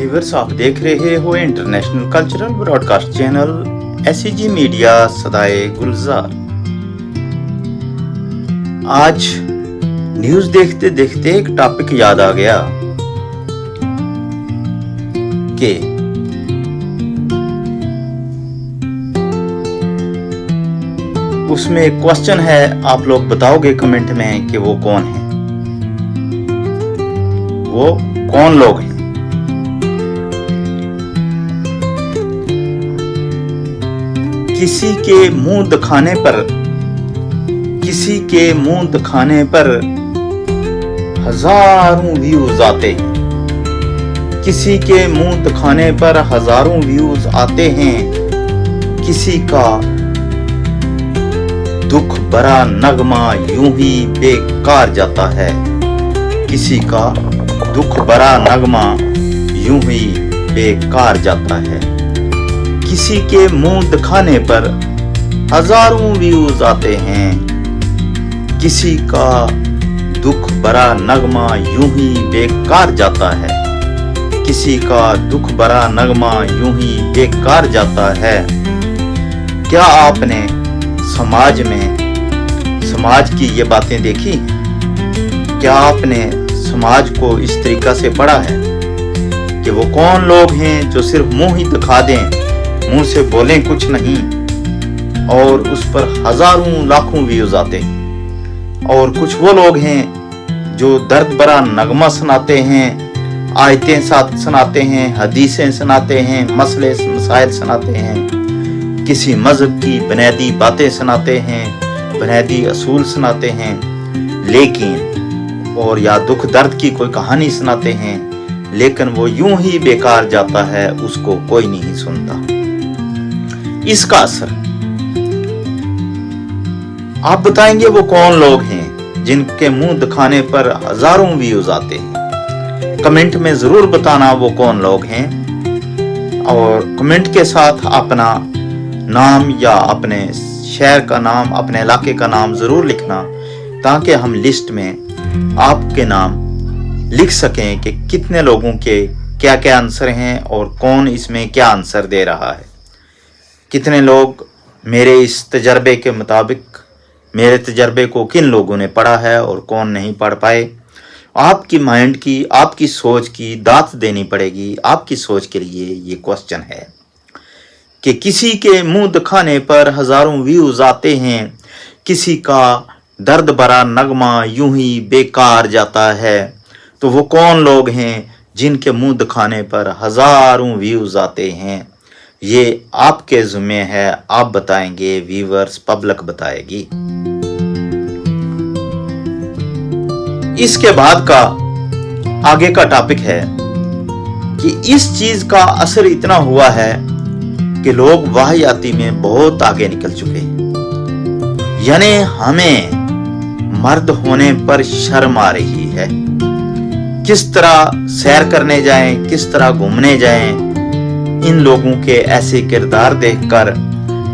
Viewers, आप देख रहे हो international cultural broadcast channel SEG media Sadaye Gulzar. आज न्यूज़ देखते देखते एक टॉपिक याद आ गया कि उसमें एक क्वेश्चन है, आप लोग बताओगे कमेंट में कि वो कौन है, वो कौन लोग हैं। किसी के मुंह दिखाने पर हजारों व्यूज आते हैं, किसी के मुंह दिखाने पर हजारों व्यूज आते हैं, किसी का दुख भरा नगमा यूं ही बेकार जाता है, किसी का दुख भरा नगमा यूं ही बेकार जाता है, किसी के मुंह दिखाने पर हजारों व्यूज आते हैं, किसी का दुख भरा नगमा यूं ही बेकार जाता है, किसी का दुख भरा नगमा यूं ही बेकार जाता है। क्या आपने समाज की ये बातें देखी? क्या आपने समाज को इस तरीका से पढ़ा है कि वो कौन लोग हैं जो सिर्फ मुंह ही दिखा दें, मुंह से बोलें कुछ नहीं, और उस पर हजारों लाखों व्यूज आते हैं। और कुछ वो लोग हैं जो दर्द भरा नगमा सुनाते हैं, आयतें साथ सुनाते हैं, हदीसें सुनाते हैं, मसले मसाइल सुनाते हैं, किसी मजहब की बुनियादी बातें सुनाते हैं, बुनियादी असूल सुनाते हैं, लेकिन और या दुख दर्द की कोई कहानी सुनाते हैं, लेकिन वो यूं ही बेकार जाता है, उसको कोई नहीं सुनता। इसका असर आप बताएंगे वो कौन लोग हैं जिनके मुंह दिखाने पर हजारों व्यूज आते हैं? कमेंट में जरूर बताना वो कौन लोग हैं, और कमेंट के साथ अपना नाम या अपने शहर का नाम, अपने इलाके का नाम जरूर लिखना, ताकि हम लिस्ट में आपके नाम लिख सकें कि कितने लोगों के क्या क्या आंसर हैं और कौन इसमें क्या आंसर दे रहा है। कितने लोग मेरे इस तजर्बे के मुताबिक, मेरे तजर्बे को किन लोगों ने पढ़ा है और कौन नहीं पढ़ पाए। आपकी माइंड की, आपकी सोच की दात देनी पड़ेगी। आपकी सोच के लिए ये क्वेश्चन है कि किसी के मुंह दिखाने पर हजारों व्यूज आते हैं, किसी का दर्द भरा नगमा यूं ही बेकार जाता है, तो वो कौन लोग हैं जिनके मुंह दिखाने पर हजारों व्यूज आते हैं? ये आपके ज़िम्मे है, आप बताएंगे, व्यूअर्स, पब्लिक बताएगी। इसके बाद का आगे का टॉपिक है कि इस चीज का असर इतना हुआ है कि लोग वाहियाती में बहुत आगे निकल चुके हैं। यानी हमें मर्द होने पर शर्म आ रही है। किस तरह सैर करने जाएं, किस तरह घूमने जाएं, इन लोगों के ऐसे किरदार देखकर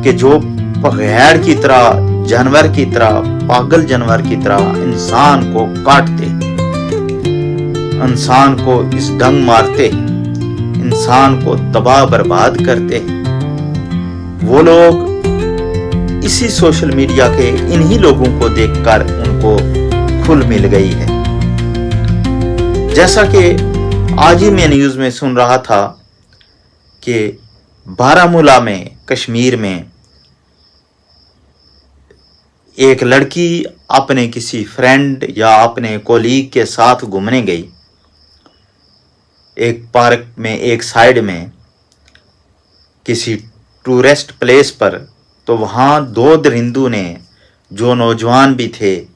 कि जो भेड़ की तरह, जानवर की तरह, पागल जानवर की तरह इंसान को काटते, इंसान को इस डंग मारते, इंसान को तबाह बर्बाद करते, वो लोग इसी सोशल मीडिया के इन्हीं लोगों को देखकर उनको खुल मिल गई है। जैसा कि आज ही मैं न्यूज़ में सुन रहा था कि बारामूला में, कश्मीर में, एक लड़की अपने किसी फ्रेंड या अपने कोलीग के साथ घूमने गई एक पार्क में, एक साइड में, किसी टूरिस्ट प्लेस पर। तो वहाँ दो दरिंदों ने, जो नौजवान भी थे,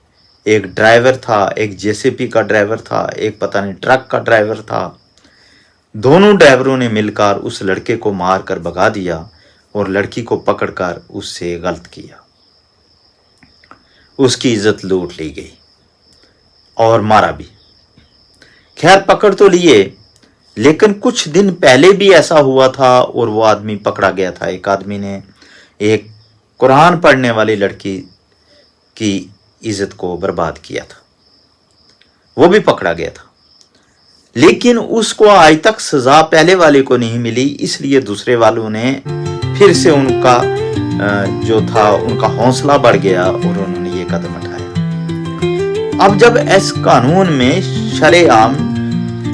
एक ड्राइवर था, एक JCB का ड्राइवर था, एक पता नहीं ट्रक का ड्राइवर था, दोनों ड्राइवरों ने मिलकर उस लड़के को मार कर भगा दिया और लड़की को पकड़कर उससे गलत किया, उसकी इज्जत लूट ली गई और मारा भी। खैर पकड़ तो लिए, लेकिन कुछ दिन पहले भी ऐसा हुआ था और वो आदमी पकड़ा गया था। एक आदमी ने एक कुरान पढ़ने वाली लड़की की इज्जत को बर्बाद किया था, वो भी पकड़ा गया था। लेकिन उसको आज तक सजा पहले वाले को नहीं मिली, इसलिए दूसरे वालों ने फिर से उनका जो था उनका हौसला बढ़ गया और उन्होंने ये कदम उठाया। अब जब इस कानून में शरेआम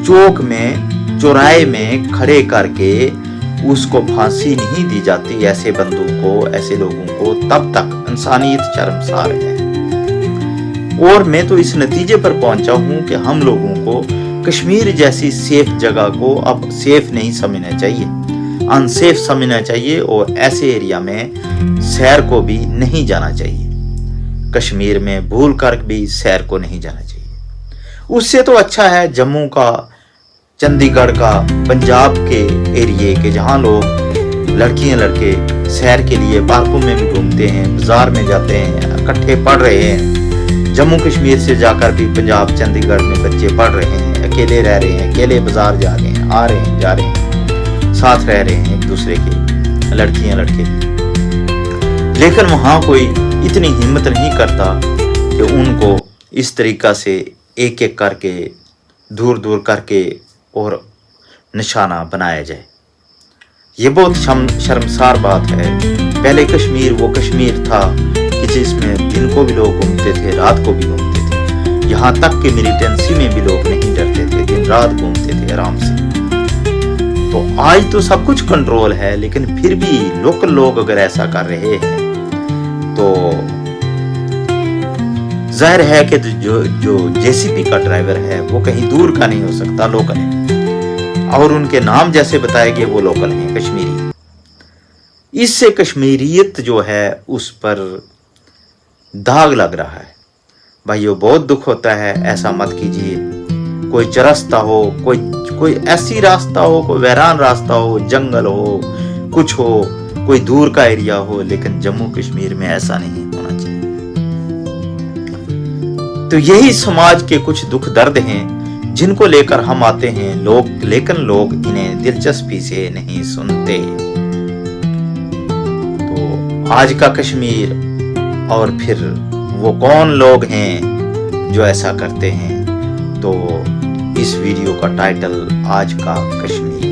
चौक में चौराहे में खड़े करके उसको फांसी नहीं दी जाती ऐसे बंदों को, ऐसे लोगों को, तब तक इंसानियत शर्मसार है। और मैं तो इस नतीजे पर पहुंचा हूं कि हम लोगों को कश्मीर जैसी सेफ जगह को अब सेफ नहीं समझना चाहिए, अनसेफ समझना चाहिए और ऐसे एरिया में सैर को भी नहीं जाना चाहिए। कश्मीर में भूल कर भी सैर को नहीं जाना चाहिए। उससे तो अच्छा है जम्मू का, चंडीगढ़ का, पंजाब के एरिए के, जहाँ लोग लड़कियां लड़के सैर के लिए पार्कों में भी घूमते हैं, बाजार में जाते हैं, इकट्ठे पढ़ रहे हैं। जम्मू कश्मीर से जाकर भी पंजाब चंडीगढ़ में बच्चे पढ़ रहे हैं, अकेले रह रहे हैं, अकेले बाजार जा रहे हैं, आ रहे हैं, जा रहे हैं, साथ रह रहे हैं एक दूसरे के, लड़कियां लड़के। लेकिन वहाँ कोई इतनी हिम्मत नहीं करता कि उनको इस तरीका से एक एक करके दूर दूर करके और निशाना बनाया जाए। ये बहुत शर्मसार बात है। पहले कश्मीर वो कश्मीर था कि जिसमें दिन को भी लोग घूमते थे, रात को भी घूमते थे, यहाँ तक कि मिलिटेंसी में भी लोग नहीं डरते थे, दिन रात घूमते थे आराम से। तो आज तो सब कुछ कंट्रोल है, लेकिन फिर भी लोकल लोग अगर ऐसा कर रहे हैं तो जाहिर है कि जो जेसीबी का ड्राइवर है वो कहीं दूर का नहीं हो सकता, लोकल है। और उनके नाम जैसे बताए गए वो लोकल हैं, कश्मीरी। इससे कश्मीरियत जो है उस पर दाग लग रहा है। भाइयों बहुत दुख होता है, ऐसा मत कीजिए। कोई चरस्ता हो, कोई ऐसी रास्ता हो, कोई वैरान रास्ता हो, जंगल हो, कुछ हो, कोई दूर का एरिया हो, लेकिन जम्मू कश्मीर में ऐसा नहीं होना चाहिए। तो यही समाज के कुछ दुख दर्द हैं जिनको लेकर हम आते हैं लोग, लेकिन लोग इन्हें दिलचस्पी से नहीं सुनते। तो आज का कश्मीर और फिर वो कौन लोग हैं जो ऐसा करते हैं, तो इस वीडियो का टाइटल आज का कश्मीर।